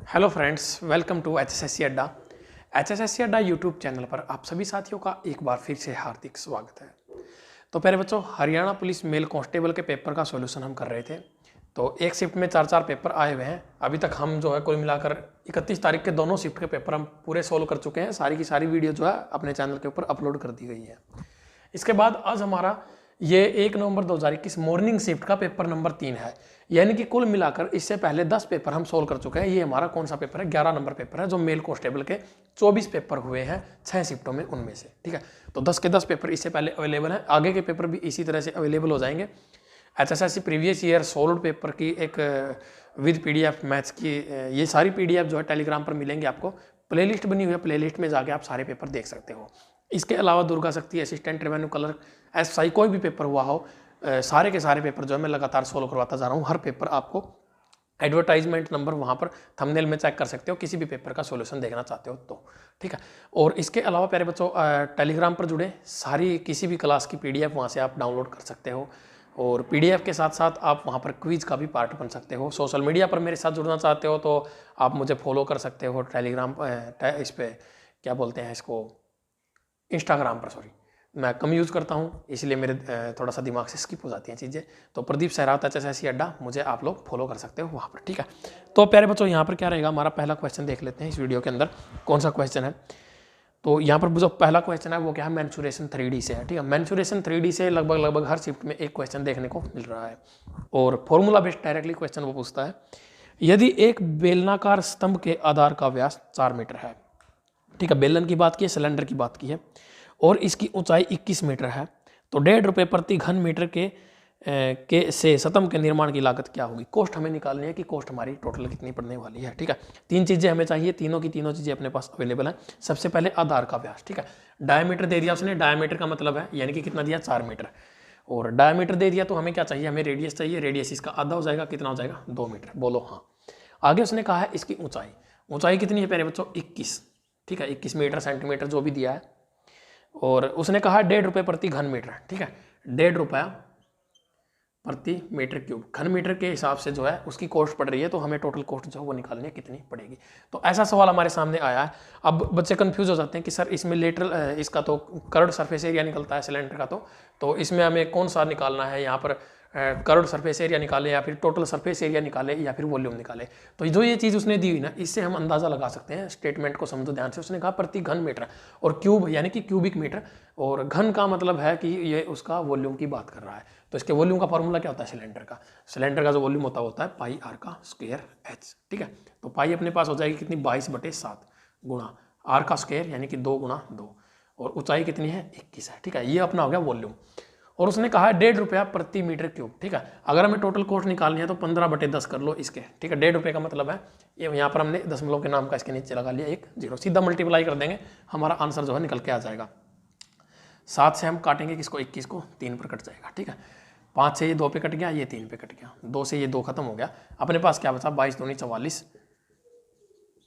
Hello friends, welcome to HSSC Adda. HSSC Adda YouTube channel पर आप सभी साथियों का एक बार फिर से हार्दिक स्वागत है। तो प्यारे बच्चों, हरियाणा पुलिस मेल कांस्टेबल के पेपर का सॉल्यूशन हम कर रहे थे। तो एक शिफ्ट में चार पेपर आए हुए हैं। अभी तक हम जो है कुल मिलाकर 31 तारीख के दोनों शिफ्ट के पेपर हम पूरे सोल्व कर चुके हैं। सारी की सारी वीडियो जो है अपने चैनल के ऊपर अपलोड कर दी गई है। इसके बाद आज हमारा ये 1 नवंबर 2021 मॉर्निंग शिफ्ट का पेपर नंबर 3 है। यानी कि कुल मिलाकर इससे पहले 10 पेपर हम सोल्व कर चुके हैं। ये हमारा कौन सा पेपर है? 11 नंबर पेपर है, जो मेल कांस्टेबल के 24 पेपर हुए हैं 6 शिफ्टों में, उनमें से। ठीक है, तो 10 के 10 पेपर इससे पहले अवेलेबल हैं। आगे के पेपर भी इसी तरह से अवेलेबल हो जाएंगे। HSSC previous year solve paper की एक विद पीडीएफ मैथ्स की ये सारी पीडीएफ जो है टेलीग्राम पर मिलेंगे आपको। प्लेलिस्ट बनी हुई है, प्लेलिस्ट में जाके आप सारे पेपर देख सकते हो। इसके अलावा दुर्गा शक्ति, असिस्टेंट रेवेन्यू क्लर्क, एसआई कोई भी पेपर हुआ हो, सारे के सारे पेपर जो है मैं लगातार सोल्व करवाता जा रहा हूँ। हर पेपर आपको एडवर्टाइजमेंट नंबर वहाँ पर थंबनेल में चेक कर सकते हो, किसी भी पेपर का सॉल्यूशन देखना चाहते हो तो। ठीक है, और इसके अलावा प्यारे बच्चों, टेलीग्राम पर जुड़े सारी किसी भी क्लास की पीडीएफ वहाँ से आप डाउनलोड कर सकते हो। और पीडीएफ के साथ साथ आप वहाँ पर क्विज का भी पार्ट बन सकते हो। सोशल मीडिया पर मेरे साथ जुड़ना चाहते हो तो आप मुझे फॉलो कर सकते हो टेलीग्राम इस पर क्या बोलते हैं इसको, इंस्टाग्राम पर। सॉरी, मैं कम यूज़ करता हूँ, इसलिए मेरे थोड़ा सा दिमाग से स्किप हो जाती हैं चीज़ें। तो प्रदीप सहरावत एचएसएससी अड्डा, मुझे आप लोग फॉलो कर सकते हो वहाँ पर। ठीक है, तो प्यारे बच्चों यहाँ पर क्या रहेगा, हमारा पहला क्वेश्चन देख लेते हैं इस वीडियो के अंदर। कौन सा क्वेश्चन है? तो यहाँ पर जो पहला क्वेश्चन है वो क्या है? मेंसुरेशन 3D से है। ठीक है, मेंसुरेशन 3D से लगभग हर शिफ्ट में एक क्वेश्चन देखने को मिल रहा है। और फॉर्मूला बेस्ड डायरेक्टली क्वेश्चन वो पूछता है, यदि एक बेलनाकार स्तंभ के आधार का व्यास 4 मीटर है। ठीक है, बेलन की बात की है, सिलेंडर की बात की है, और इसकी ऊंचाई 21 मीटर है, तो 1.5 रुपये प्रति घन मीटर के से स्तंभ के निर्माण की लागत क्या होगी? कॉस्ट हमें निकालनी है कि कॉस्ट हमारी टोटल कितनी पड़ने वाली है। ठीक है, 3 चीज़ें हमें चाहिए, तीनों की तीनों चीज़ें अपने पास अवेलेबल हैं। सबसे पहले आधार का व्यास। ठीक है, डायमीटर दे दिया उसने, डायमीटर का मतलब है यानी कि कितना दिया? 4 मीटर। और डायमीटर दे दिया तो हमें क्या चाहिए? हमें रेडियस चाहिए। रेडियस इसका आधा हो जाएगा, कितना हो जाएगा? 2 मीटर। बोलो हाँ। आगे उसने कहा है इसकी ऊंचाई। ऊंचाई कितनी है प्यारे बच्चों? 21। ठीक है, 21 मीटर सेंटीमीटर जो भी दिया है। और उसने कहा 1.5 रुपये प्रति घन मीटर। ठीक है, 1.5 रुपया प्रति मीटर क्यूब। घन मीटर के हिसाब से जो है उसकी कॉस्ट पड़ रही है, तो हमें टोटल कॉस्ट जो है वो निकालनी है, कितनी पड़ेगी। तो ऐसा सवाल हमारे सामने आया है। अब बच्चे कंफ्यूज हो जाते हैं कि सर इसमें लेटरल इसका तो कर्व्ड सरफेस एरिया निकलता है सिलेंडर का, तो इसमें हमें कौन सा निकालना है? यहाँ पर कर्व्ड सरफेस एरिया निकाले या फिर टोटल सरफेस एरिया निकाले या फिर वॉल्यूम निकाले? तो जो ये चीज़ उसने दी हुई ना, इससे हम अंदाजा लगा सकते हैं। स्टेटमेंट को समझो ध्यान से। उसने कहा प्रति घन मीटर, और क्यूब यानी कि क्यूबिक मीटर, और घन का मतलब है कि ये उसका वॉल्यूम की बात कर रहा है। तो इसके वॉल्यूम का फॉर्मूला क्या होता है? सिलेंडर का जो वॉल्यूम होता है पाई आर का स्क्वायर एच। ठीक है, तो पाई अपने पास हो जाएगी कितनी? 22/7 गुणा आर का स्क्वायर यानी कि 2 गुणा 2, और ऊंचाई कितनी है? 21 है। ठीक है, ये अपना हो गया वॉल्यूम। और उसने कहा है 1.5 रुपया प्रति मीटर क्यूब। ठीक है, अगर हमें टोटल कॉस्ट निकालनी है तो 15/10 कर लो इसके। ठीक है, 1.5 रुपये का मतलब है ये, यहाँ पर हमने दशमलव के नाम का इसके नीचे लगा लिया 1 0, सीधा मल्टीप्लाई कर देंगे, हमारा आंसर जो है निकल के आ जाएगा। 7 से हम काटेंगे किसको? 21 को, 3 पर कट जाएगा। ठीक है, 5 से ये 2 पे कट गया, ये 3 पे कट गया, 2 से ये 2 खत्म हो गया। अपने पास क्या बचा? 22 दूनी 44,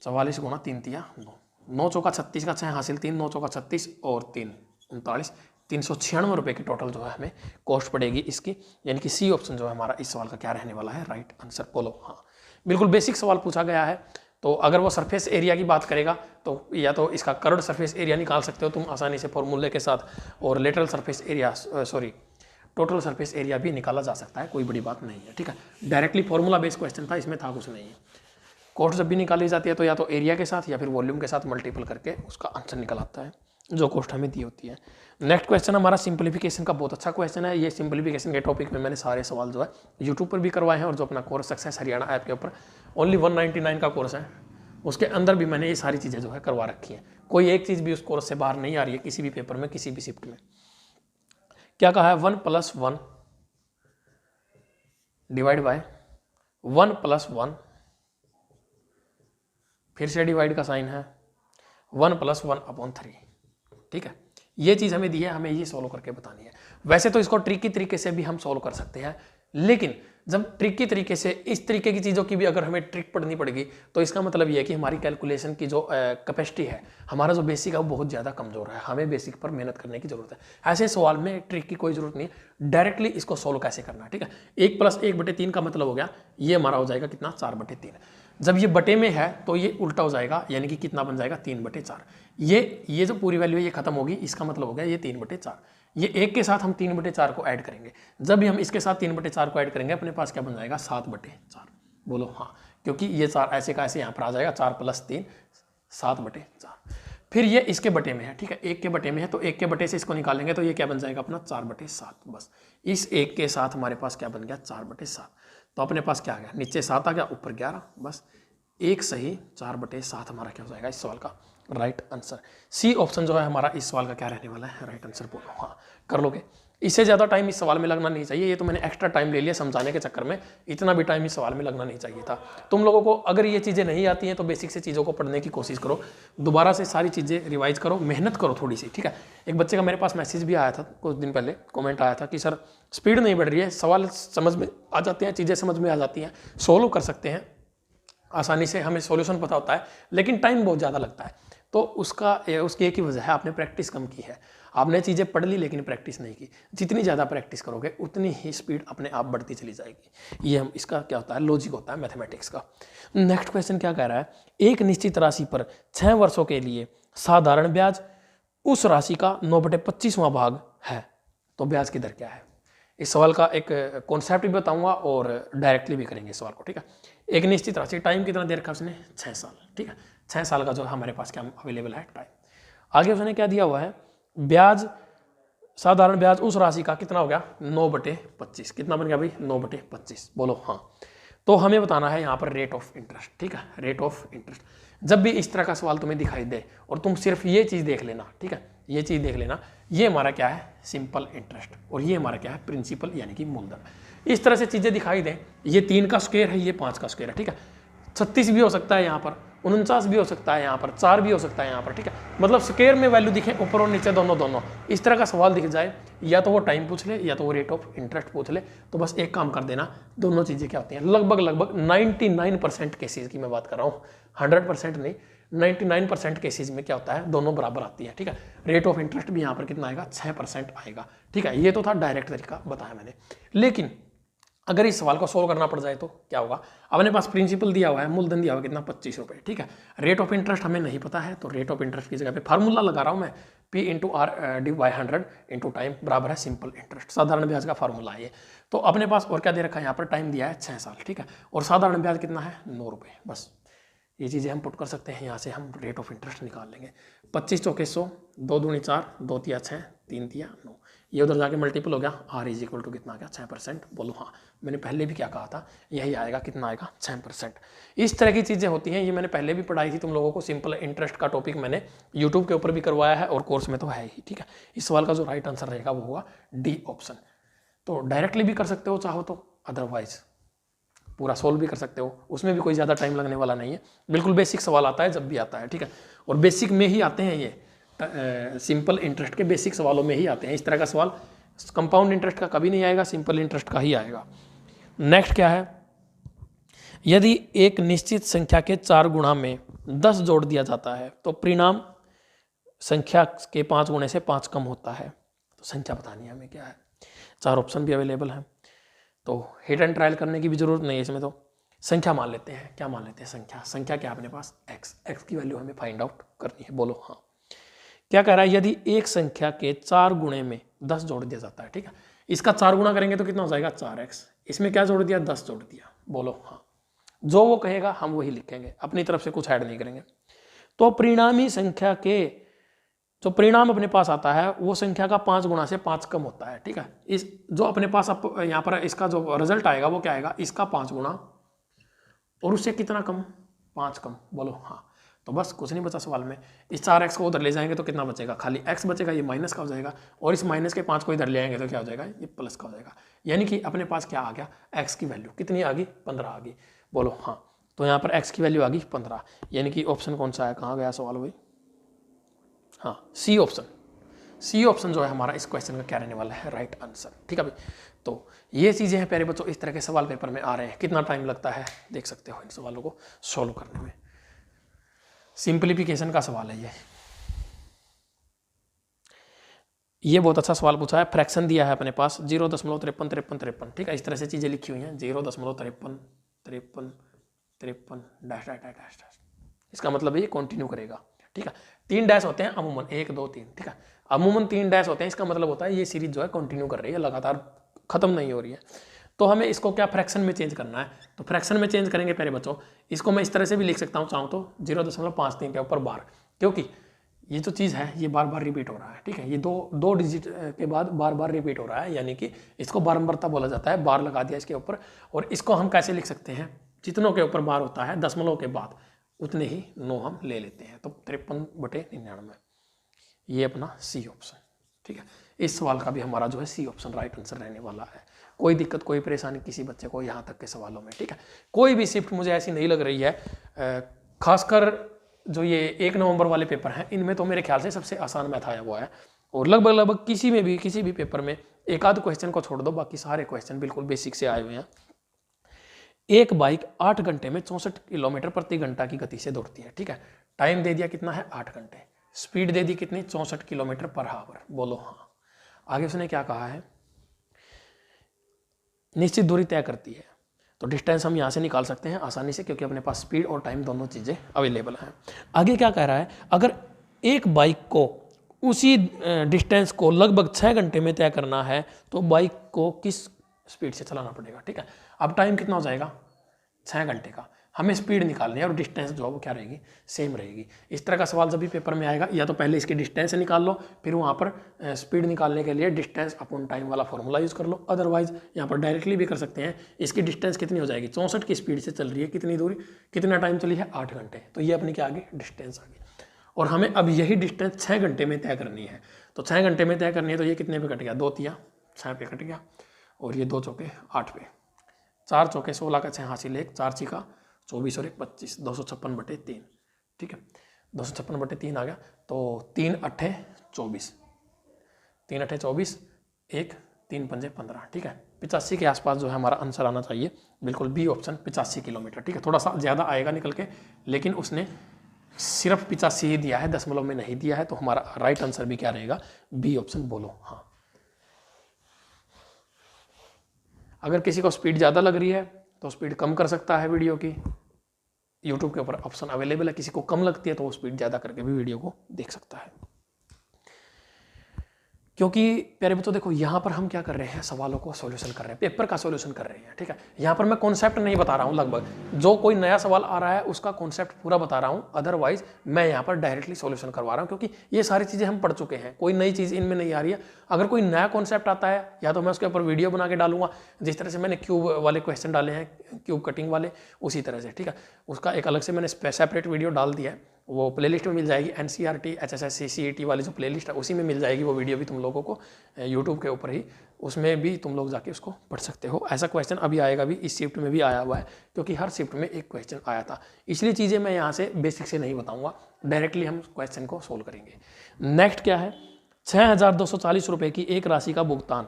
44 गुणा 3 तिया 9, 9 चौका 36 का 6 हासिल 3, 9 चौका 36 और 3 39, 396 रुपये की टोटल जो है हमें कॉस्ट पड़ेगी इसकी। यानी कि सी ऑप्शन जो है हमारा इस सवाल का क्या रहने वाला है? Right answer. बोलो हाँ। बिल्कुल बेसिक सवाल पूछा गया है। तो अगर वो सरफेस एरिया की बात करेगा तो या तो इसका कर्व्ड सरफेस एरिया निकाल सकते हो तुम आसानी से फॉर्मूले के साथ, और lateral surface area total surface area भी निकाला जा सकता है, कोई बड़ी बात नहीं है। ठीक है, डायरेक्टली फॉर्मूला बेस्ड क्वेश्चन था, इसमें था कुछ नहीं है। कॉस्ट जब भी निकाली जाती है तो या तो एरिया के साथ या फिर वॉल्यूम के साथ मल्टीपल करके उसका आंसर निकल आता है, जो कॉस्ट हमें दी होती है। नेक्स्ट क्वेश्चन हमारा सिंप्लीफिकेशन का बहुत अच्छा क्वेश्चन है। ये सिंप्लीफिकेशन के टॉपिक में मैंने सारे सवाल जो है यूट्यूब पर भी करवाए हैं, और जो अपना कोर्स सक्सेस हरियाणा ऐप के ऊपर ओनली 199 का कोर्स है, उसके अंदर भी मैंने ये सारी चीज़ें जो है करवा रखी हैं। कोई एक चीज़ भी उस कोर्स से बाहर नहीं आ रही है किसी भी पेपर में, किसी भी शिफ्ट में। क्या कहा है? 1 + 1 डिवाइड बाय 1 + 1, फिर से डिवाइड का साइन है, 1 + 1/3। ठीक है, ये चीज़ हमें दी है, हमें ये सॉल्व करके बतानी है। वैसे तो इसको ट्रिकी तरीके से भी हम सॉल्व कर सकते हैं, लेकिन जब ट्रिकी तरीके से इस तरीके की चीज़ों की भी अगर हमें ट्रिक पढ़नी पड़ेगी तो इसका मतलब ये है कि हमारी कैलकुलेशन की जो कैपेसिटी है, हमारा जो बेसिक है वो बहुत ज़्यादा कमज़ोर है, हमें बेसिक पर मेहनत करने की जरूरत है। ऐसे सवाल में ट्रिक की कोई जरूरत नहीं है, डायरेक्टली इसको सोल्व कैसे करना है, ठीक है। 1+1/3 का मतलब हो गया, ये हमारा हो जाएगा कितना, 4/3। जब ये बटे में है तो ये उल्टा हो जाएगा, यानी कि कितना बन जाएगा, 3/4। ये जो पूरी वैल्यू है ये खत्म होगी, इसका मतलब हो गया ये 3/4। ये एक के साथ हम 3/4 को ऐड करेंगे, जब भी हम इसके साथ 3/4 को ऐड करेंगे अपने पास क्या बन जाएगा, 7/4। बोलो हाँ, क्योंकि ये 4 ऐसे का ऐसे यहाँ पर आ जाएगा, 4 + 3 7/4। फिर ये इसके बटे में है, ठीक है, एक के बटे में है तो एक के बटे से इसको निकालेंगे तो ये क्या बन जाएगा अपना 4/7। बस इस एक के साथ हमारे पास क्या बन गया, 4/7। तो अपने पास क्या आ गया, नीचे 7 आ गया, ऊपर 11। बस एक सही 4/7 हमारा क्या हो जाएगा इस सवाल का राइट आंसर। सी ऑप्शन जो है हमारा इस सवाल का क्या रहने वाला है, राइट आंसर। बोलो हाँ, कर लोगे। इससे ज़्यादा टाइम इस सवाल में लगना नहीं चाहिए, ये तो मैंने एक्स्ट्रा टाइम ले लिया समझाने के चक्कर में, इतना भी टाइम इस सवाल में लगना नहीं चाहिए था। तुम लोगों को अगर ये चीज़ें नहीं आती हैं तो बेसिक से चीज़ों को पढ़ने की कोशिश करो, दोबारा से सारी चीज़ें रिवाइज करो, मेहनत करो थोड़ी सी, ठीक है। एक बच्चे का मेरे पास मैसेज भी आया था कुछ दिन पहले, कॉमेंट आया था कि सर स्पीड नहीं बढ़ रही है, सवाल समझ में आ जाते हैं, चीज़ें समझ में आ जाती हैं, सोल्व कर सकते हैं आसानी से, हमें सॉल्यूशन पता होता है, लेकिन टाइम बहुत ज़्यादा लगता है। तो उसकी एक ही वजह है, आपने प्रैक्टिस कम की है। आपने चीज़ें पढ़ ली लेकिन प्रैक्टिस नहीं की। जितनी ज़्यादा प्रैक्टिस करोगे उतनी ही स्पीड अपने आप बढ़ती चली जाएगी। ये हम इसका क्या होता है, लॉजिक होता है मैथमेटिक्स का। नेक्स्ट क्वेश्चन क्या कह रहा है, एक निश्चित राशि पर 6 वर्षों के लिए साधारण ब्याज उस राशि का 9/25वां भाग है, तो ब्याज की दर क्या है। इस सवाल का एक कॉन्सेप्ट भी बताऊंगा और डायरेक्टली भी करेंगे इस सवाल को, ठीक है। एक निश्चित राशि, टाइम कितना दे रखा उसने, 6 साल, ठीक है। 6 साल का जो हमारे पास क्या अवेलेबल है टाइम। आगे उसने क्या दिया हुआ है, ब्याज, साधारण ब्याज उस राशि का कितना हो गया, 9/25। कितना बन गया भाई, 9/25। बोलो हाँ। तो हमें बताना है यहाँ पर रेट ऑफ इंटरेस्ट, ठीक है, रेट ऑफ इंटरेस्ट। जब भी इस तरह का सवाल तुम्हें दिखाई दे और तुम सिर्फ ये चीज़ देख लेना, ठीक है, ये चीज़ देख लेना, ये हमारा क्या है, सिंपल इंटरेस्ट, और ये हमारा क्या है, प्रिंसिपल यानी कि मूलधन। इस तरह से चीज़ें दिखाई दें, ये 3 का स्क्वायर है, ये 5 का स्क्वायर है, ठीक है, 36 भी हो सकता है यहाँ पर, 49 भी हो सकता है यहाँ पर, 4 भी हो सकता है यहाँ पर, ठीक है। मतलब स्क्वायर में वैल्यू दिखे ऊपर और नीचे दोनों। इस तरह का सवाल दिख जाए, या तो वो टाइम पूछ ले या तो वो रेट ऑफ इंटरेस्ट पूछ ले, तो बस एक काम कर देना, दोनों चीज़ें क्या होती हैं, लगभग 99% केसेज की मैं बात कर रहा हूँ, 100% नहीं, 99% केसेज में क्या होता है, दोनों बराबर आती है, ठीक है। रेट ऑफ इंटरेस्ट भी यहाँ पर कितना आएगा, 6% आएगा, ठीक है। ये तो था डायरेक्ट तरीका बताया मैंने, लेकिन अगर इस सवाल को सोल्व करना पड़ जाए तो क्या होगा, अपने पास प्रिंसिपल दिया हुआ है, मूलधन दिया हुआ है कितना, 25 रुपये, ठीक है। रेट ऑफ इंटरेस्ट हमें नहीं पता है, तो रेट ऑफ इंटरेस्ट की जगह पे फार्मूला लगा रहा हूँ मैं, P/R/100 इंटू टाइम बराबर है सिंपल इंटरेस्ट, साधारण ब्याज का फार्मूला है ये। तो अपने पास और क्या दे रखा है, यहाँ पर टाइम दिया है 6 साल, ठीक है, और साधारण ब्याज कितना है, 9 रुपये। बस ये चीज़ें हम पुट कर सकते हैं, यहाँ से हम रेट ऑफ इंटरेस्ट निकाल लेंगे। 25 चौके 100, 2 दूनी 4, 2 तिया 6, 3 तिया 9, ये उधर जाके मल्टीपल हो गया, R = कितना आ गया, 6%। बोलो हाँ, मैंने पहले भी क्या कहा था, यही आएगा, कितना आएगा, 6%। इस तरह की चीज़ें होती हैं, ये मैंने पहले भी पढ़ाई थी तुम लोगों को, सिंपल इंटरेस्ट का टॉपिक मैंने यूट्यूब के ऊपर भी करवाया है और कोर्स में तो है ही, ठीक है। इस सवाल का जो राइट आंसर रहेगा वो होगा डी ऑप्शन। तो डायरेक्टली भी कर सकते हो चाहो तो, अदरवाइज पूरा सोल्व भी कर सकते हो, उसमें भी कोई ज़्यादा टाइम लगने वाला नहीं है, बिल्कुल बेसिक सवाल आता है जब भी आता है, ठीक है। और बेसिक में ही आते हैं ये, सिंपल इंटरेस्ट के बेसिक सवालों में ही आते हैं। इस तरह का सवाल कंपाउंड इंटरेस्ट का कभी नहीं आएगा, सिंपल इंटरेस्ट का ही आएगा। नेक्स्ट क्या है, यदि एक निश्चित संख्या के 4 गुणा में 10 जोड़ दिया जाता है तो परिणाम संख्या के 5 गुणे से 5 कम होता है, तो संख्या बतानी है हमें क्या है। 4 ऑप्शन भी अवेलेबल हैं, तो हिट एंड ट्रायल करने की भी जरूरत नहीं है इसमें। तो संख्या मान लेते हैं, क्या मान लेते हैं, संख्या क्या है अपने पास, x की वैल्यू हमें फाइंड आउट करनी है। बोलो हाँ। क्या कह रहा है, यदि एक संख्या के 4 गुणे में 10 जोड़ दिया जाता है, ठीक है, इसका 4 गुणा करेंगे तो कितना हो जाएगा, 4x, इसमें क्या जोड़ दिया, 10 जोड़ दिया। बोलो हाँ, जो वो कहेगा हम वही लिखेंगे, अपनी तरफ से कुछ ऐड नहीं करेंगे। तो परिणामी संख्या के जो परिणाम अपने पास आता है वो संख्या का 5 गुणा से 5 कम होता है, ठीक है। इस जो अपने पास यहाँ पर इसका जो रिजल्ट आएगा वो क्या आएगा, इसका 5 गुणा और उससे कितना कम, 5 कम। बोलो हाँ। तो बस कुछ नहीं बचा सवाल में, इस 4x को उधर ले जाएंगे तो कितना बचेगा, खाली x बचेगा, ये माइनस का हो जाएगा, और इस माइनस के 5 को इधर ले आएंगे तो क्या हो जाएगा, ये प्लस का हो जाएगा। यानी कि अपने पास क्या आ गया, x की वैल्यू कितनी आ गई, 15 आ गई। बोलो हाँ। तो यहाँ पर x की वैल्यू आ गई 15, यानी कि ऑप्शन कौन सा है, कहाँ गया सवाल भाई, हाँ सी ऑप्शन। सी ऑप्शन जो है हमारा इस क्वेश्चन का क्या रहने वाला है, राइट आंसर। ठीक है भाई, तो ये चीज़ें हैं प्यारे बच्चों, इस तरह के सवाल पेपर में आ रहे हैं। कितना टाइम लगता है देख सकते हो इन सवालों को सॉल्व करने में। सिंप्लीफिकेशन का सवाल है ये बहुत अच्छा सवाल पूछा है। फ्रैक्शन दिया है अपने पास 0.53 ठीक है, इस तरह से चीज़ें लिखी हुई हैं 0.53 डैश डैश डैश डैश। इसका मतलब ये कंटिन्यू करेगा। ठीक है, 3 डैश होते हैं अमूमन, 1 2 3। ठीक है, अमूमन 3 डैश होते हैं, इसका मतलब होता है ये सीरीज जो है कंटिन्यू कर रही है, लगातार खत्म नहीं हो रही है। तो हमें इसको क्या फ्रैक्शन में चेंज करना है, तो फ्रैक्शन में चेंज करेंगे प्यारे बच्चों। इसको मैं इस तरह से भी लिख सकता हूँ चाहूँ तो 0.53 के ऊपर बार, क्योंकि ये जो चीज़ है ये बार बार रिपीट हो रहा है। ठीक है, ये दो डिजिट के बाद बार बार रिपीट हो रहा है, यानी कि इसको बारंबारता बोला जाता है। बार लगा दिया इसके ऊपर, और इसको हम कैसे लिख सकते हैं, जितनों के ऊपर बार होता है दशमलव के बाद उतने ही 9 हम ले लेते हैं, तो 53/99 ये अपना सी ऑप्शन। ठीक है, इस सवाल का भी हमारा जो है सी ऑप्शन राइट आंसर रहने वाला है। कोई दिक्कत कोई परेशानी किसी बच्चे को यहाँ तक के सवालों में। ठीक है, कोई भी शिफ्ट मुझे ऐसी नहीं लग रही है, खासकर जो ये 1 नवंबर वाले पेपर हैं इनमें तो मेरे ख्याल से सबसे आसान मैथ आया हुआ है, और लगभग किसी भी पेपर में एक आध क्वेश्चन को छोड़ दो बाकी सारे क्वेश्चन बिल्कुल बेसिक से आए हुए हैं। एक बाइक 8 घंटे में 64 किलोमीटर प्रति घंटा की गति से दौड़ती है। ठीक है, टाइम दे दिया कितना है 8 घंटे, स्पीड दे दी कितनी 64 किलोमीटर पर आवर। बोलो हाँ। आगे उसने क्या कहा है, निश्चित दूरी तय करती है, तो डिस्टेंस हम यहाँ से निकाल सकते हैं आसानी से, क्योंकि अपने पास स्पीड और टाइम दोनों चीज़ें अवेलेबल हैं। आगे क्या कह रहा है, अगर एक बाइक को उसी डिस्टेंस को लगभग 6 घंटे में तय करना है तो बाइक को किस स्पीड से चलाना पड़ेगा। ठीक है, अब टाइम कितना हो जाएगा 6 घंटे का, हमें स्पीड निकालनी है और डिस्टेंस जो है वो क्या रहेगी, सेम रहेगी। इस तरह का सवाल जब भी पेपर में आएगा, या तो पहले इसकी डिस्टेंस निकाल लो, फिर वहाँ पर स्पीड निकालने के लिए डिस्टेंस अपॉन टाइम वाला फॉर्मूला यूज़ कर लो। अदरवाइज यहाँ पर डायरेक्टली भी कर सकते हैं। इसकी डिस्टेंस कितनी हो जाएगी, 64 की स्पीड से चल रही है, कितनी दूरी कितना टाइम चली है 8 घंटे, तो ये अपनी क्या आ गई डिस्टेंस आ गई। और हमें अब यही डिस्टेंस 6 घंटे में तय करनी है, तो 6 घंटे में तय करनी है, तो ये कितने पे कट गया, 2 तिया 6 पे कट गया, और ये 2 चौके 8 पे, 4 चौके 16 का 6 हासिल 1, 4 छिका 24 और 1 25, 256/3। ठीक है, 256/3 आ गया, तो 3 अट्ठे 24, 3 अट्ठे 24, 1 3 पंजे 15। ठीक है, 85 के आसपास जो है हमारा आंसर आना चाहिए, बिल्कुल बी ऑप्शन 85 किलोमीटर। ठीक है, थोड़ा सा ज़्यादा आएगा निकल के, लेकिन उसने सिर्फ 85 ही दिया है, दशमलव में नहीं दिया है, तो हमारा राइट आंसर भी क्या रहेगा, बी ऑप्शन। बोलो हाँ। अगर किसी को स्पीड ज़्यादा लग रही है तो स्पीड कम कर सकता है वीडियो की, यूट्यूब के ऊपर ऑप्शन अवेलेबल है। किसी को कम लगती है तो वो स्पीड ज़्यादा करके भी वीडियो को देख सकता है। क्योंकि प्यारे बच्चों देखो, यहाँ पर हम क्या कर रहे हैं, सवालों को सॉल्यूशन कर रहे हैं, पेपर का सॉल्यूशन कर रहे हैं। ठीक है, यहाँ पर मैं कॉन्सेप्ट नहीं बता रहा हूँ, लगभग जो कोई नया सवाल आ रहा है उसका कॉन्सेप्ट पूरा बता रहा हूँ, अदरवाइज मैं यहाँ पर डायरेक्टली सॉल्यूशन करवा रहा हूँ, क्योंकि ये सारी चीज़ें हम पढ़ चुके हैं, कोई नई चीज़ इनमें नहीं आ रही है। अगर कोई नया कॉन्सेप्ट आता है या तो मैं उसके ऊपर वीडियो बना के डालूंगा, जिस तरह से मैंने क्यूब वाले क्वेश्चन डाले हैं, क्यूब कटिंग वाले, उसी तरह से। ठीक है, उसका एक अलग से मैंने सेपरेट वीडियो डाल दिया है, वो प्लेलिस्ट में मिल जाएगी, NCERT HSSC CET वाली जो प्लेलिस्ट है उसी में मिल जाएगी वो वीडियो भी तुम लोगों को, यूट्यूब के ऊपर ही, उसमें भी तुम लोग जाके उसको पढ़ सकते हो। ऐसा क्वेश्चन अभी आएगा भी, इस शिफ्ट में भी आया हुआ है, क्योंकि हर शिफ्ट में एक क्वेश्चन आया था, इसलिए चीज़ें मैं यहाँ से बेसिक से नहीं बताऊँगा, डायरेक्टली हम क्वेश्चन को सोल्व करेंगे। नेक्स्ट क्या है, 6,240 रुपये की एक राशि का भुगतान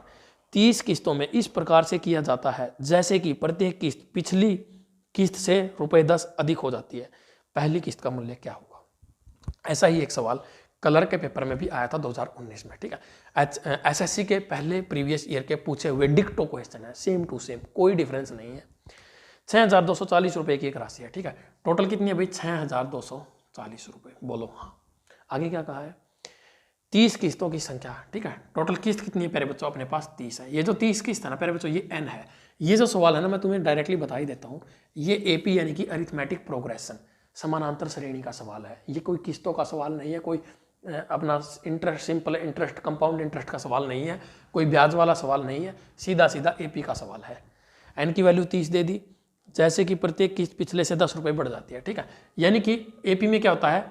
30 किस्तों में इस प्रकार से किया जाता है जैसे कि प्रत्येक किस्त पिछली किस्त से ₹10 अधिक हो जाती है, पहली किस्त का मूल्य क्या होगा। ऐसा ही एक सवाल कलर के पेपर में भी आया था 2019 में। ठीक है, SSC के पहले प्रीवियस ईयर के पूछे हुए डिक्टो क्वेश्चन है, सेम टू सेम, कोई डिफरेंस नहीं है। 6,240 रुपये की एक राशि है। ठीक है, टोटल कितनी है भाई, 6,240 रुपये। बोलो हाँ। आगे क्या कहा है, 30 किस्तों की संख्या। ठीक है, टोटल किस्त कितनी है प्यारे बच्चों, अपने पास 30 है। ये जो 30 किस्त है ना प्यारे बच्चों, ये n है। ये जो सवाल है ना, मैं तुम्हें डायरेक्टली बता ही देता हूँ, ये AP यानी कि अरिथमेटिक प्रोग्रेशन, समानांतर श्रेणी का सवाल है। ये कोई किस्तों का सवाल नहीं है, कोई अपना interest, simple interest, compound interest का सवाल नहीं है, कोई ब्याज वाला सवाल नहीं है, सीधा सीधा AP का सवाल है। n की वैल्यू 30 दे दी, जैसे कि प्रत्येक किस्त पिछले से 10 रुपये बढ़ जाती है। ठीक है, यानी कि AP में क्या होता है,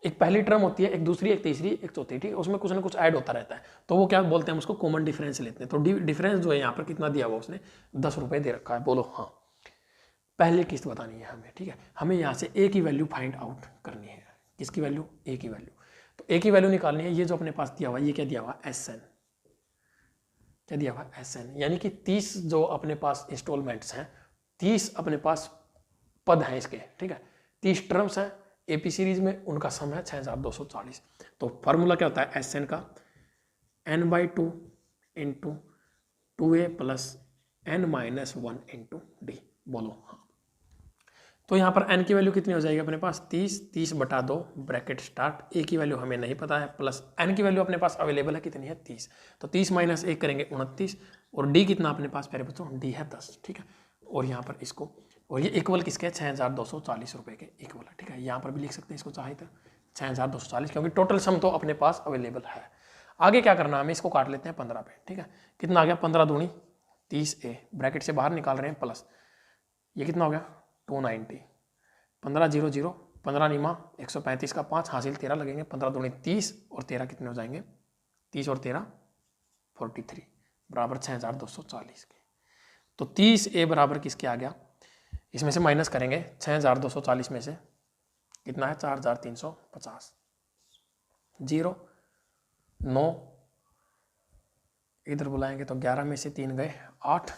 एक पहली टर्म होती है, एक दूसरी, एक तीसरी, एक चौथी। ठीक है, उसमें कुछ ना कुछ ऐड होता रहता है, तो वो क्या बोलते हैं, उसको कॉमन डिफरेंस लेते हैं। तो डिफरेंस जो है यहाँ पर कितना दिया हुआ उसने, 10 रुपये दे रखा है। बोलो हाँ। पहले किस्त बतानी है हमें। ठीक है, हमें यहाँ से A की वैल्यू फाइंड आउट करनी है, किसकी वैल्यू, A की वैल्यू। तो ए की वैल्यू निकालनी है। ये जो अपने पास दिया हुआ ये क्या दिया हुआ SN, क्या दिया हुआ SN, यानी कि 30 जो अपने पास इंस्टॉलमेंट्स हैं, 30 अपने पास पद हैं इसके, ठीक है, 30 टर्म्स हैं AP सीरीज में, उनका सम है 6240। तो फॉर्मूला क्या होता है SN का, n/2 into 2A plus n-1 into D। बोलो हाँ। तो यहाँ पर n की वैल्यू कितनी हो जाएगी अपने पास 30 बटा 2 ब्रैकेट स्टार्ट, a की वैल्यू हमें नहीं पता है, प्लस n की वैल्यू अपने पास अवेलेबल है कितनी है 30, तो 30 माइनस 1 करेंगे 29, और d कितना अपने पास प्यारे बच्चों, d है 10, ठीक है। और यहाँ पर इसको, और ये इक्वल किसके 6240 रुपये के इक्वल है, ठीक है। यहाँ पर भी लिख सकते हैं इसको चाहे तो 6240, क्योंकि टोटल सम तो अपने पास अवेलेबल है। आगे क्या करना है, हमें इसको काट लेते हैं 15 पे, ठीक है। कितना आ गया 15 दूनी 30A, ब्रैकेट से बाहर निकाल रहे हैं प्लस, ये कितना हो गया 290, 15 0 0, 15 निमा 135 का 5 हासिल 13 लगेंगे, 15 दूनी 30 और 13 कितने हो जाएंगे, 30 और 13 43 बराबर 6240 के। तो 30A बराबर किसके आ गया, इसमें से माइनस करेंगे 6240 में से कितना है 4350, 0 9 इधर बुलाएंगे तो 11 में से 3 गए 8,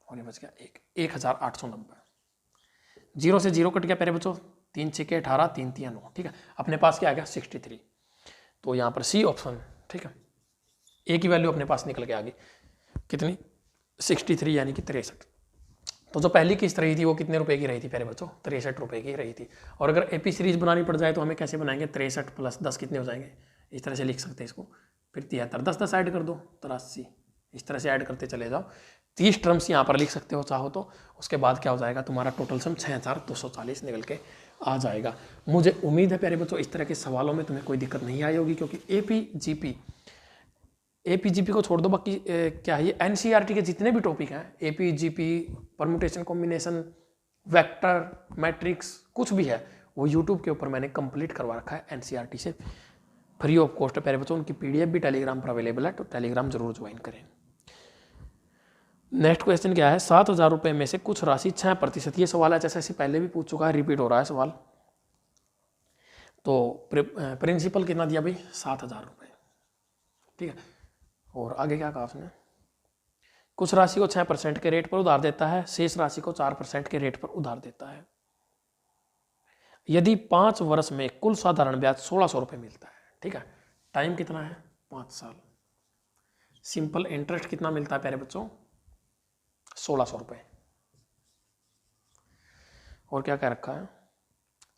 और ये बच गया 1890। 0 से 0 कट गया प्यारे बच्चों, 3 6 18, 3 3 9, ठीक है। अपने पास क्या आ गया 63। तो यहाँ पर C ऑप्शन, ठीक है। A की वैल्यू अपने पास निकल के आ गई कितनी 63, यानी कि 63। तो जो पहली किस्त रही थी वो कितने रुपए की रही थी प्यारे बच्चों, 63 रुपए की रही थी। और अगर AP सीरीज बनानी पड़ जाए तो हमें कैसे बनाएंगे, 63 प्लस 10 कितने हो जाएंगे, इस तरह से लिख सकते हैं इसको, फिर 73, 10 10 ऐड कर दो 83, इस तरह से ऐड करते चले जाओ। 30 टर्म्स यहाँ पर लिख सकते हो चाहो तो, उसके बाद क्या हो जाएगा तुम्हारा टोटल सम 6240 निकल के आ जाएगा। मुझे उम्मीद है प्यारे बच्चों इस तरह के सवालों में तुम्हें कोई दिक्कत नहीं आई होगी, क्योंकि AP GP को छोड़ दो, बाकी क्या है ये NCERT के जितने भी टॉपिक हैं, AP GP permutation combination vector matrix कुछ भी है, वो यूट्यूब के ऊपर मैंने कंप्लीट करवा रखा है NCERT से फ्री ऑफ कॉस्ट प्यारे बच्चों। उनकी PDF भी टेलीग्राम पर अवेलेबल है, तो टेलीग्राम जरूर ज्वाइन करें। नेक्स्ट क्वेश्चन क्या है, 7000 रुपये में से कुछ राशि 6%, ये सवाल HSSC पहले भी पूछ चुका है, रिपीट हो रहा है सवाल। तो प्रिंसिपल कितना दिया भाई 7000 रुपये, ठीक है। और आगे क्या कहा उसने, कुछ राशि को 6% के रेट पर उधार देता है, शेष राशि को 4% के रेट पर उधार देता है। यदि 5 वर्ष में कुल साधारण ब्याज 1600 रुपये मिलता है, ठीक है। टाइम कितना है 5 साल। सिंपल इंटरेस्ट कितना मिलता है प्यारे बच्चों 1600 रुपये। और क्या कह रखा है,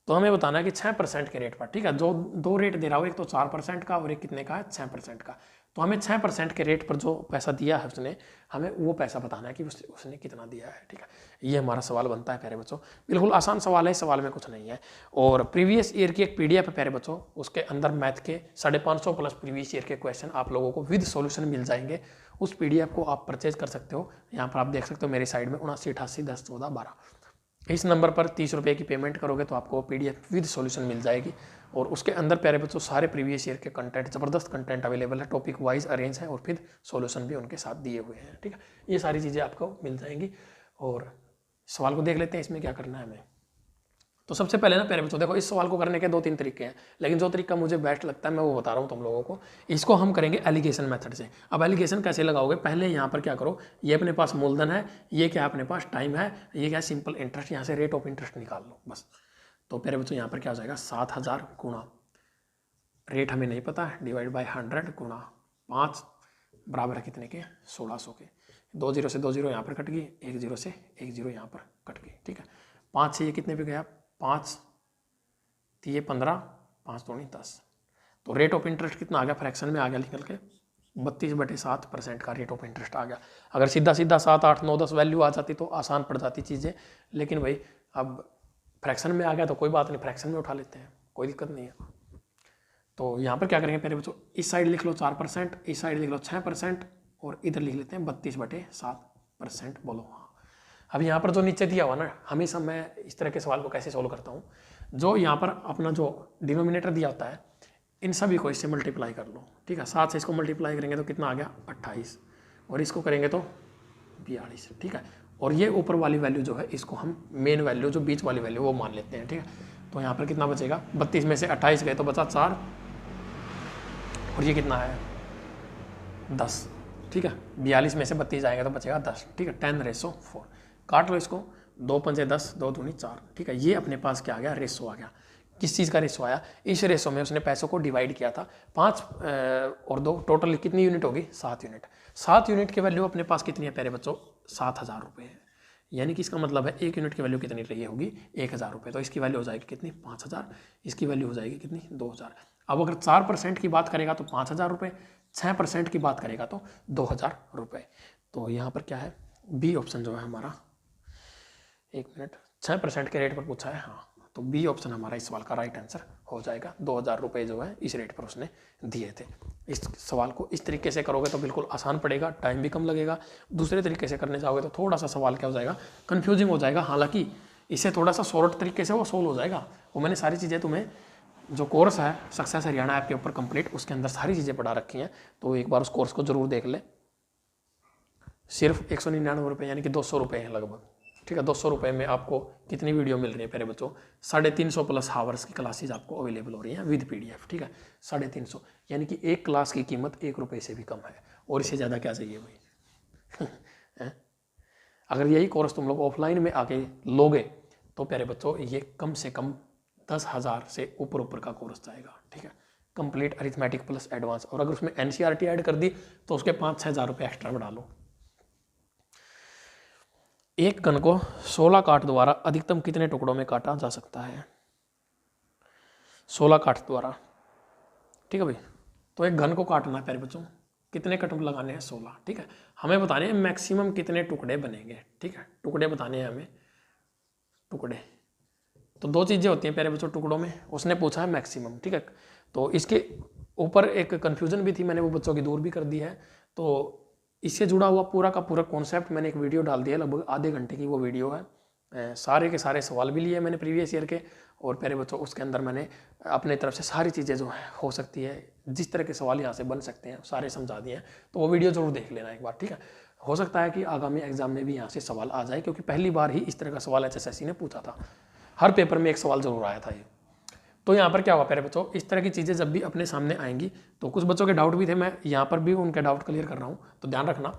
तो हमें बताना है कि 6% के रेट पर, ठीक है। जो दो रेट दे रहा हो, एक तो 4% का और एक कितने का है 6% का। तो हमें 6% के रेट पर जो पैसा दिया है उसने, हमें वो पैसा बताना है कि उसने कितना दिया है, ठीक है। ये हमारा सवाल बनता है प्यारे बच्चों। बिल्कुल आसान सवाल है, इस सवाल में कुछ नहीं है। और प्रीवियस ईयर की एक PDF है प्यारे बच्चों, उसके अंदर मैथ के 550 प्लस प्रीवियस ईयर के क्वेश्चन आप लोगों को विद सॉल्यूशन मिल जाएंगे। उस PDF को आप परचेज कर सकते हो। यहाँ पर आप देख सकते हो मेरी साइड में 79 88 10 14 12, इस नंबर पर 30 रुपये की पेमेंट करोगे तो आपको PDF विद सॉल्यूशन मिल जाएगी। और उसके अंदर प्यारे बच्चों सारे प्रीवियस ईयर के कंटेंट, ज़बरदस्त कंटेंट अवेलेबल है, टॉपिक वाइज अरेंज है, और फिर सॉल्यूशन भी उनके साथ दिए हुए हैं, ठीक है। ये सारी चीज़ें आपको मिल जाएंगी। और सवाल को देख लेते हैं, इसमें क्या करना है हमें। तो सबसे पहले ना प्यारे बच्चों देखो, इस सवाल को करने के 2-3 तरीके हैं, लेकिन जो तरीका मुझे बेस्ट लगता है मैं वो बता रहा हूँ तुम लोगों को। इसको हम करेंगे एलिगेशन मेथड से। अब एलिगेशन कैसे लगाओगे, पहले यहाँ पर क्या करो, ये अपने पास मूलधन है, ये क्या अपने पास टाइम है, ये क्या सिंपल इंटरेस्ट, यहाँ से रेट ऑफ इंटरेस्ट निकाल लो बस। तो प्यारे बच्चों यहाँ पर क्या हो जाएगा 7000 गुणा रेट हमें नहीं पता है, डिवाइड बाई 100 गुणा 5 बराबर है कितने के 1600 के। 2 0 से 2 0 यहाँ पर कट गई, 1 0 से 1 0 यहाँ पर कट गई, ठीक है। 5 से ये कितने पे गया 5 ये 15, 5 दूनी 10। तो रेट ऑफ इंटरेस्ट कितना आ गया, फ्रैक्शन में आ गया निकल के 32/7% का रेट ऑफ इंटरेस्ट आ गया। अगर सीधा सीधा 7 8 9 10 वैल्यू आ जाती तो आसान पड़ जाती चीज़ें, लेकिन भाई अब फ्रैक्शन में आ गया तो कोई बात नहीं, फ्रैक्शन में उठा लेते हैं, कोई दिक्कत नहीं है। तो यहाँ पर क्या करेंगे पहले बच्चों, इस साइड लिख लो 4%, इस साइड लिख लो 6%, और इधर लिख लेते हैं 32/7%। बोलो हाँ। अब यहाँ पर जो नीचे दिया हुआ ना, हमेशा मैं इस तरह के सवाल को कैसे सोल्व करता हूँ, जो यहाँ पर अपना जो डिनोमिनेटर दिया होता है इन सभी को इससे मल्टीप्लाई कर लो, ठीक है। 7 से इसको मल्टीप्लाई करेंगे तो कितना आ गया 28, और इसको करेंगे तो 42, ठीक है। और ये ऊपर वाली वैल्यू जो है इसको हम मेन वैल्यू, जो बीच वाली वैल्यू वो मान लेते हैं, ठीक है। तो यहाँ पर कितना बचेगा 32 में से 28 गए तो बचा 4, और ये कितना है 10, ठीक है। 42 में से 32 आएगा तो बचेगा 10, ठीक है। 10:4 काट लो इसको, 2 पंजे 10, 2 दूनी 4, ठीक है। ये अपने पास क्या आ गया, रेशो आ गया। किस चीज़ का रेशो आया, इस रेशो में उसने पैसों को डिवाइड किया था 5 और 2, टोटल कितनी यूनिट होगी 7 यूनिट। 7 यूनिट की वैल्यू अपने पास कितनी है प्यारे बच्चों 7,000 रुपये है। यानी कि इसका मतलब है 1 यूनिट की वैल्यू कितनी रही होगी 1,000 रुपये। तो इसकी वैल्यू हो जाएगी कितनी 5,000, इसकी वैल्यू हो जाएगी कितनी 2,000। अब अगर 4% की बात करेगा तो 5,000 रुपये, 6% की बात करेगा तो 2,000 रुपये। तो यहाँ पर क्या है बी ऑप्शन जो है हमारा, 1 मिनट, 6% के रेट पर पूछा है, हाँ, तो बी ऑप्शन हमारा इस सवाल का राइट आंसर हो जाएगा। 2,000 रुपये जो है इस रेट पर उसने दिए थे। इस सवाल को इस तरीके से करोगे तो बिल्कुल आसान पड़ेगा, टाइम भी कम लगेगा। दूसरे तरीके से करने जाओगे तो थोड़ा सा सवाल क्या हो जाएगा, कन्फ्यूजिंग हो जाएगा। हालांकि इसे थोड़ा सा शॉर्ट तरीके से वो सोल्व हो जाएगा। वो मैंने सारी चीज़ें तुम्हें जो कोर्स है सक्सेस हरियाणा ऐप के ऊपर कंप्लीट, उसके अंदर सारी चीज़ें पढ़ा रखी हैं। तो एक बार उस कोर्स को जरूर देख ले। सिर्फ 199 रुपये यानी कि 200 रुपये हैं लगभग, ठीक है। 200 रुपये में आपको कितनी वीडियो मिल रही है प्यारे बच्चों, 350 प्लस हावर्स की क्लासेज आपको अवेलेबल हो रही हैं विद PDF, ठीक है। 350 यानी कि एक क्लास की कीमत 1 रुपये से भी कम है। और इससे ज़्यादा क्या चाहिए भाई अगर यही कोर्स तुम लोग ऑफलाइन में आके लोगे तो प्यारे बच्चों ये कम से कम 10,000 से ऊपर का कोर्स जाएगा, ठीक है। Complete arithmetic plus advance. और अगर उसमें NCERT ऐड कर दी तो उसके 5-6 हज़ार रुपये एक्स्ट्रा बढ़ा लो। एक घन को 16 काट द्वारा अधिकतम कितने टुकड़ों में काटा जा सकता है, 16 काट द्वारा, ठीक है भाई। तो एक घन को काटना है प्यारे बच्चों, कितने कट लगाने हैं 16, ठीक है। हमें बताने हैं मैक्सिमम कितने टुकड़े बनेंगे, ठीक है। टुकड़े बताने हैं हमें, टुकड़े तो 2 चीज़ें होती हैं प्यारे बच्चों टुकड़ों में, उसने पूछा है मैक्सिमम, ठीक है। तो इसके ऊपर एक कन्फ्यूजन भी थी, मैंने वो बच्चों की दूर भी कर दी है। तो इससे जुड़ा हुआ पूरा का पूरा कॉन्सेप्ट मैंने एक वीडियो डाल दिया है, लगभग आधे घंटे की वो वीडियो है। सारे के सारे सवाल भी लिए मैंने प्रीवियस ईयर के, और प्यारे बच्चों उसके अंदर मैंने अपने तरफ से सारी चीज़ें जो है हो सकती है, जिस तरह के सवाल यहाँ से बन सकते हैं सारे समझा दिए हैं। तो वो वीडियो जरूर देख लेना एक बार, ठीक है। हो सकता है कि आगामी एग्जाम में भी यहाँ से सवाल आ जाए, क्योंकि पहली बार ही इस तरह का सवाल HSSC ने पूछा था। हर पेपर में एक सवाल जरूर आया था ये। तो यहाँ पर क्या हुआ प्यारे बच्चों, इस तरह की चीज़ें जब भी अपने सामने आएंगी तो कुछ बच्चों के डाउट भी थे, मैं यहाँ पर भी उनके डाउट क्लियर कर रहा हूँ, तो ध्यान रखना।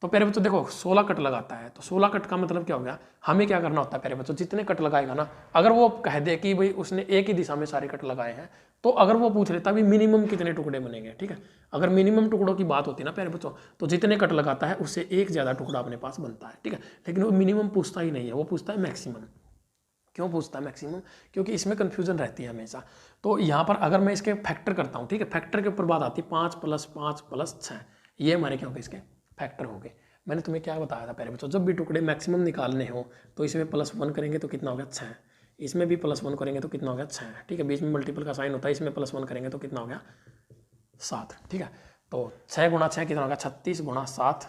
तो प्यारे बच्चों देखो 16 कट लगाता है, तो 16 कट का मतलब क्या हो गया, हमें क्या करना होता है प्यारे बच्चों, जितने कट लगाएगा ना, अगर वो कह दे कि भाई उसने एक ही दिशा में सारे कट लगाए हैं, तो अगर वो पूछ लेता भी मिनिमम कितने टुकड़े बनेंगे, ठीक है। अगर मिनिमम टुकड़ों की बात होती है ना प्यारे बच्चों, तो जितने कट लगाता है उससे एक ज़्यादा टुकड़ा अपने पास बनता है, ठीक है। लेकिन वो मिनिमम पूछता ही नहीं है, वो पूछता है मैक्सिमम। क्यों पूछता है मैक्सिमम, क्योंकि इसमें कन्फ्यूजन रहती है हमेशा। तो यहाँ पर अगर मैं इसके फैक्टर करता हूँ, ठीक है, फैक्टर के ऊपर बात आती है 5 + 5 + 6, ये हमारे क्या हो गए इसके फैक्टर हो गए। मैंने तुम्हें क्या बताया था पहले बच्चों, जब भी टुकड़े मैक्सिमम निकालने हो तो इसमें +1 करेंगे तो कितना हो गया 6, इसमें भी +1 करेंगे तो कितना हो गया 6, ठीक है। बीच में मल्टीपल का साइन होता है, इसमें +1 करेंगे तो कितना हो गया 7, ठीक है। तो 6 × 6 कितना हो गया 36 × 7,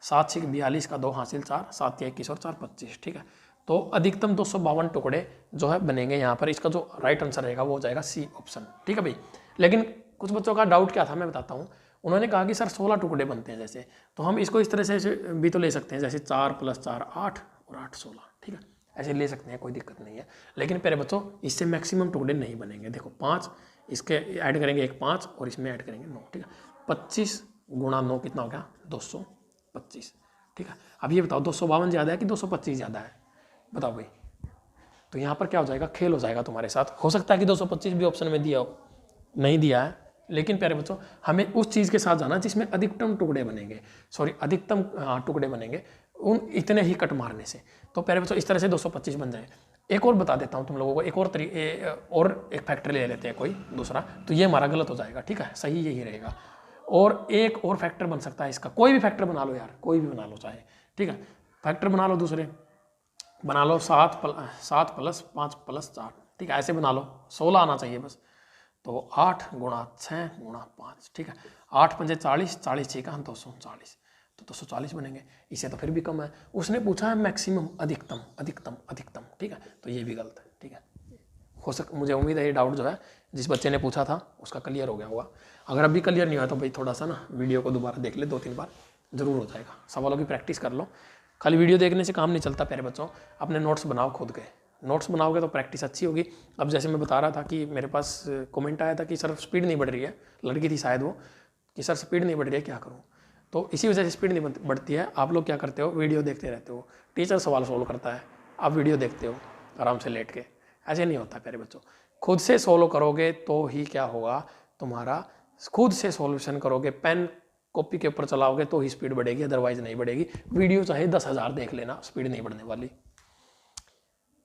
7 × 6 42 का 2 हासिल 4, 7 × 21 और 4 25, ठीक है। तो अधिकतम 252 टुकड़े जो है बनेंगे यहाँ पर। इसका जो राइट आंसर रहेगा वो हो जाएगा C ऑप्शन, ठीक है भाई। लेकिन कुछ बच्चों का डाउट क्या था मैं बताता हूँ। उन्होंने कहा कि सर 16 टुकड़े बनते हैं जैसे, तो हम इसको इस तरह से भी तो ले सकते हैं, जैसे 4 + 4 8 और 8 16, ठीक है, ऐसे ले सकते हैं, कोई दिक्कत नहीं है। लेकिन प्यारे बच्चों इससे मैक्सिमम टुकड़े नहीं बनेंगे। देखो 5 इसके ऐड करेंगे, एक 5 और इसमें ऐड करेंगे 9, ठीक है। 25 × 9 कितना हो गया 225, ठीक है। अब ये बताओ 252 ज़्यादा है कि 225 ज़्यादा है, बताओ भाई। तो यहाँ पर क्या हो जाएगा, खेल हो जाएगा तुम्हारे साथ। हो सकता है कि 225 भी ऑप्शन में दिया हो, नहीं दिया है, लेकिन प्यारे बच्चों हमें उस चीज़ के साथ जाना जिसमें अधिकतम टुकड़े बनेंगे, अधिकतम टुकड़े बनेंगे उन इतने ही कट मारने से। तो प्यारे बच्चों इस तरह से 225 बन जाए। एक और बता देता हूँ तुम लोगों को, एक फैक्टर ले लेते हैं कोई दूसरा, तो ये हमारा गलत हो जाएगा, ठीक है, सही यही रहेगा। और एक और फैक्टर बन सकता है इसका, कोई भी फैक्टर बना लो यार, कोई भी बना लो चाहे, ठीक है। फैक्टर बना लो, दूसरे बना लो 7 + 5 + 4, ठीक है, ऐसे बना लो, 16 आना चाहिए बस। तो 8 × 6 × 5, ठीक है। 8 × 5 40, 40 6 का 240, तो 240 बनेंगे। इससे तो फिर भी कम है। उसने पूछा है मैक्सिमम, अधिकतम अधिकतम अधिकतम, ठीक है, तो ये भी गलत है, ठीक है। मुझे उम्मीद है ये डाउट जो है जिस बच्चे ने पूछा था उसका क्लियर हो गया होगा। अगर अभी क्लियर नहीं हुआ तो भाई थोड़ा सा ना वीडियो को दोबारा देख ले, 2-3 बार जरूर हो जाएगा। सवालों की प्रैक्टिस कर लो, खाली वीडियो देखने से काम नहीं चलता प्यारे बच्चों, अपने नोट्स बनाओ खुद के, नोट्स बनाओगे तो प्रैक्टिस अच्छी होगी। अब जैसे मैं बता रहा था कि मेरे पास कमेंट आया था कि सर स्पीड नहीं बढ़ रही है, लड़की थी शायद वो, कि सर स्पीड नहीं बढ़ रही है क्या करूँ। तो इसी वजह से स्पीड नहीं बढ़ती है। आप लोग क्या करते हो, वीडियो देखते रहते हो, टीचर सवाल सोल्व करता है, आप वीडियो देखते हो आराम से लेट के। ऐसे नहीं होता प्यारे बच्चों, खुद से सोल्व करोगे तो ही क्या होगा तुम्हारा, खुद से सॉल्यूशन करोगे, पेन कॉपी के ऊपर चलाओगे तो ही स्पीड बढ़ेगी, अदरवाइज नहीं बढ़ेगी। वीडियो चाहे 10,000 देख लेना, स्पीड नहीं बढ़ने वाली।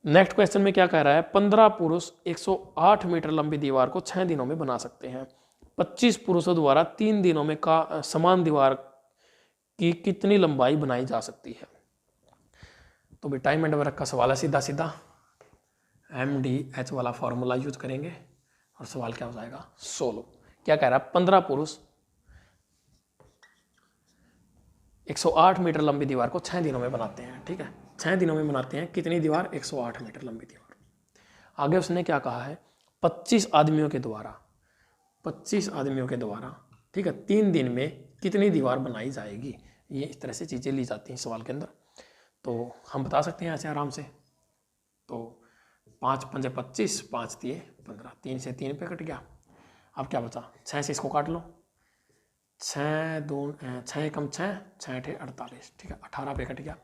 नेक्स्ट क्वेश्चन में क्या कह रहा है, 15 पुरुष 108 मीटर लंबी दीवार को 6 दिनों में बना सकते हैं। 25 पुरुषों द्वारा 3 दिनों में का समान दीवार की कितनी लंबाई बनाई जा सकती है। तो भी टाइम एंड वर्क का सवाल है, सीधा सीधा MDH वाला फॉर्मूला यूज करेंगे और सवाल क्या हो जाएगा 16। क्या कह रहा है, 15 पुरुष 108 मीटर लंबी दीवार को 6 दिनों में बनाते हैं। ठीक है, 6 दिनों में बनाते हैं कितनी दीवार, 108 मीटर लंबी दीवार। आगे उसने क्या कहा है, 25 आदमियों के द्वारा, 25 आदमियों के द्वारा, ठीक है, 3 दिन में कितनी दीवार बनाई जाएगी। ये इस तरह से चीज़ें ली जाती हैं सवाल के अंदर, तो हम बता सकते हैं ऐसे आराम से। तो 5 पंजे 25, 5 दिए 15, 3 से 3 पे कट गया। अब क्या बचा, 6 से इसको काट लो, 6 कम 6, 6 थे 48, ठीक है, 18 पे कट गया।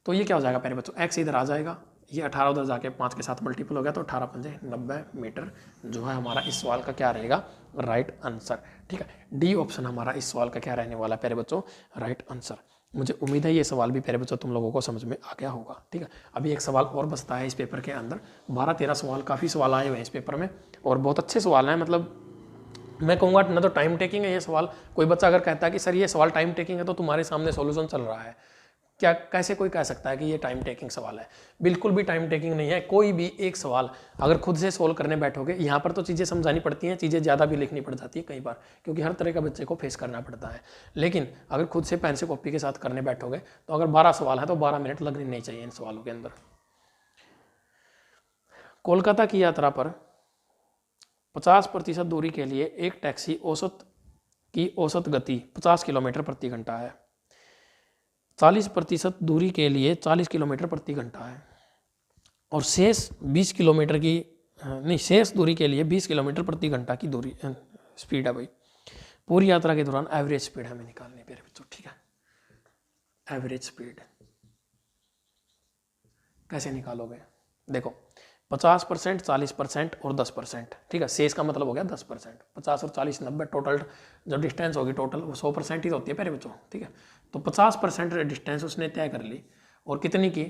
तो ये क्या हो जाएगा प्यारे बच्चों, x इधर आ जाएगा, ये 18 उधर जाके 5 के साथ मल्टीपल हो गया, तो 18 पंजे 90 मीटर जो है हमारा इस सवाल का क्या रहेगा, राइट आंसर। ठीक है, डी ऑप्शन हमारा इस सवाल का क्या रहने वाला है प्यारे बच्चों, राइट आंसर। मुझे उम्मीद है ये सवाल भी प्यारे बच्चों तुम लोगों को समझ में आ गया होगा। ठीक है, अभी एक सवाल और बचता है इस पेपर के अंदर, 12-13 सवाल, काफ़ी सवाल आए हुए हैं इस पेपर में और बहुत अच्छे सवाल हैं। मतलब मैं कहूँगा ना तो टाइम टेकिंग है ये सवाल। कोई बच्चा अगर कहता है कि सर ये सवाल टाइम टेकिंग है तो तुम्हारे सामने सॉल्यूशन चल रहा है, क्या कैसे कोई कह सकता है कि ये टाइम टेकिंग सवाल है। बिल्कुल भी टाइम टेकिंग नहीं है। कोई भी एक सवाल अगर खुद से सोल्व करने बैठोगे, यहाँ पर तो चीज़ें समझानी पड़ती हैं, चीज़ें ज़्यादा भी लिखनी पड़ जाती है कई बार, क्योंकि हर तरह का बच्चे को फेस करना पड़ता है। लेकिन अगर खुद से पेन से कॉपी के साथ करने बैठोगे तो अगर 12 सवाल है तो 12 मिनट लगने नहीं चाहिए इन सवालों के अंदर। कोलकाता की यात्रा पर 50% दूरी के लिए एक टैक्सी औसत गति 50 किलोमीटर प्रति घंटा है। 40% दूरी के लिए 40 किलोमीटर प्रति घंटा है और शेष 20 किलोमीटर की शेष दूरी के लिए 20 किलोमीटर प्रति घंटा की दूरी स्पीड है भाई। पूरी यात्रा के दौरान एवरेज स्पीड हमें निकालनी है मेरे बच्चों। ठीक है, एवरेज स्पीड कैसे निकालोगे, देखो 50%, 40% और 10%। ठीक है, शेष का मतलब हो गया 10%। 50 और 40 90, टोटल जो डिस्टेंस होगी टोटल वो 100% ही होती है प्यारे बच्चों। ठीक है, तो 50% डिस्टेंस उसने तय कर ली और कितनी की,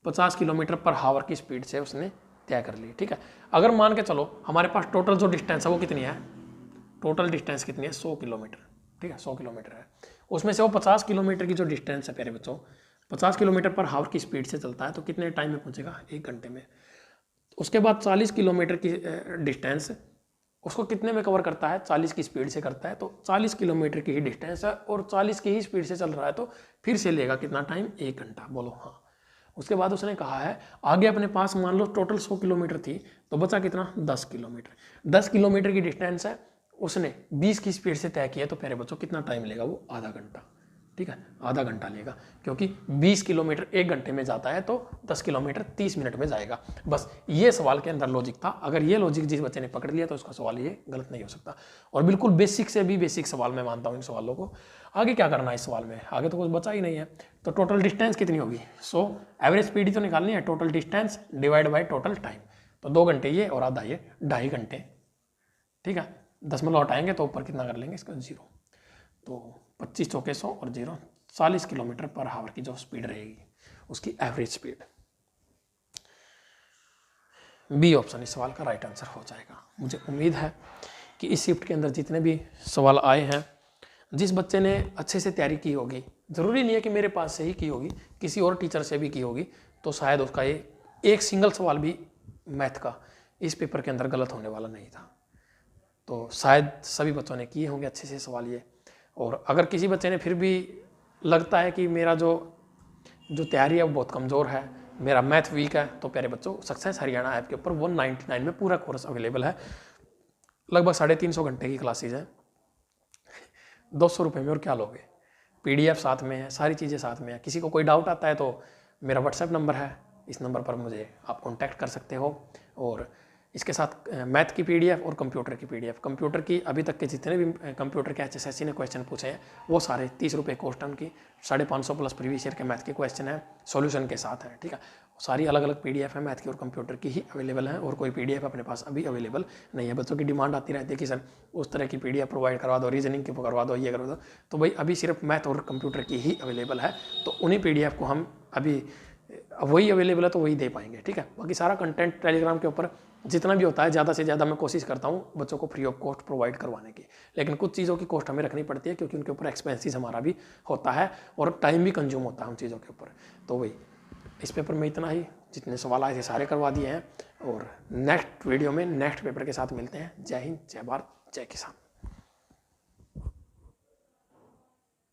50 किलोमीटर पर हावर की स्पीड से उसने तय कर ली। ठीक है, अगर मान के चलो हमारे पास टोटल जो डिस्टेंस है वो कितनी है, टोटल डिस्टेंस कितनी है, 100 किलोमीटर। ठीक है, 100 किलोमीटर है, उसमें से वो 50 किलोमीटर की जो डिस्टेंस है प्यारे बच्चों, 50 किलोमीटर पर हावर की स्पीड से चलता है तो कितने टाइम में पहुंचेगा, 1 घंटे में। उसके बाद 40 किलोमीटर की डिस्टेंस उसको कितने में कवर करता है, 40 की स्पीड से करता है, तो 40 किलोमीटर की ही डिस्टेंस है और 40 की ही स्पीड से चल रहा है तो फिर से लेगा कितना टाइम, 1 घंटा। बोलो हाँ। उसके बाद उसने कहा है आगे अपने पास मान लो टोटल 100 किलोमीटर थी तो बचा कितना, 10 किलोमीटर। 10 किलोमीटर की डिस्टेंस है, उसने 20 की स्पीड से तय किया तो प्यारे बच्चों कितना टाइम लेगा, वो आधा घंटा। ठीक है, आधा घंटा लेगा, क्योंकि 20 किलोमीटर 1 घंटे में जाता है तो 10 किलोमीटर 30 मिनट में जाएगा। बस ये सवाल के अंदर लॉजिक था। अगर ये लॉजिक जिस बच्चे ने पकड़ लिया तो उसका सवाल ये गलत नहीं हो सकता। और बिल्कुल बेसिक से भी बेसिक सवाल मैं मानता हूँ इन सवालों को। आगे क्या करना है इस सवाल में, आगे तो कुछ बचा ही नहीं है। तो टोटल डिस्टेंस कितनी होगी, 100, एवरेज स्पीड ही तो निकालनी है, total distance divide by total time. तो 2 घंटे ये और आधा ये, 2.5 घंटे। ठीक है, 10 हटाएंगे तो ऊपर कितना कर लेंगे इसका 0, तो 25 चौके 100 और 0, 40 किलोमीटर पर हावर की जो स्पीड रहेगी उसकी एवरेज स्पीड। बी ऑप्शन इस सवाल का राइट आंसर हो जाएगा। मुझे उम्मीद है कि इस शिफ्ट के अंदर जितने भी सवाल आए हैं, जिस बच्चे ने अच्छे से तैयारी की होगी, ज़रूरी नहीं है कि मेरे पास से ही की होगी, किसी और टीचर से भी की होगी, तो शायद उसका ये एक सिंगल सवाल भी मैथ का इस पेपर के अंदर गलत होने वाला नहीं था। तो शायद सभी बच्चों ने किए होंगे अच्छे से सवाल ये। और अगर किसी बच्चे ने फिर भी लगता है कि मेरा जो तैयारी है वो बहुत कमज़ोर है, मेरा मैथ वीक है, तो प्यारे बच्चों सक्सेस हरियाणा ऐप के ऊपर 199 में पूरा कोर्स अवेलेबल है। लगभग 350 घंटे की क्लासेज है, 200 रुपये में। और क्या लोगे, PDF साथ में है, सारी चीज़ें साथ में है। किसी को कोई डाउट आता है तो मेरा व्हाट्सएप नंबर है, इस नंबर पर मुझे आप कॉन्टैक्ट कर सकते हो। और इसके साथ मैथ की पीडीएफ और कंप्यूटर की पीडीएफ, कंप्यूटर की अभी तक के जितने भी कंप्यूटर के एचएसएससी ने क्वेश्चन पूछे हैं वो सारे 30 रुपये कॉस्ट है उनकी, 550 प्लस प्रीवियस ईयर के मैथ के क्वेश्चन है, सॉल्यूशन के साथ है। ठीक है, सारी अलग अलग पीडीएफ है मैथ की और कंप्यूटर की ही अवेलेबल है, और कोई पीडीएफ अपने पास अभी अवेलेबल नहीं है। बच्चों की डिमांड आती रहती है कि सर उस तरह की पीडीएफ प्रोवाइड करवा दो, रीजनिंग की करवा दो, ये करवा दो, तो भाई अभी सिर्फ मैथ और कंप्यूटर की ही अवेलेबल है, तो उन्हीं पीडीएफ को हम अभी वही अवेलेबल है तो वही दे पाएंगे। ठीक है, बाकी सारा कंटेंट टेलीग्राम के ऊपर जितना भी होता है ज़्यादा से ज़्यादा मैं कोशिश करता हूँ बच्चों को फ्री ऑफ कॉस्ट प्रोवाइड करवाने की, लेकिन कुछ चीज़ों की कॉस्ट हमें रखनी पड़ती है क्योंकि उनके ऊपर एक्सपेंसिस हमारा भी होता है और टाइम भी कंज्यूम होता है उन चीज़ों के ऊपर। तो वही इस पेपर में इतना ही, जितने सवाल आए थे सारे करवा दिए हैं, और नेक्स्ट वीडियो में नेक्स्ट पेपर के साथ मिलते हैं। जय हिंद, जय भारत, जय किसान।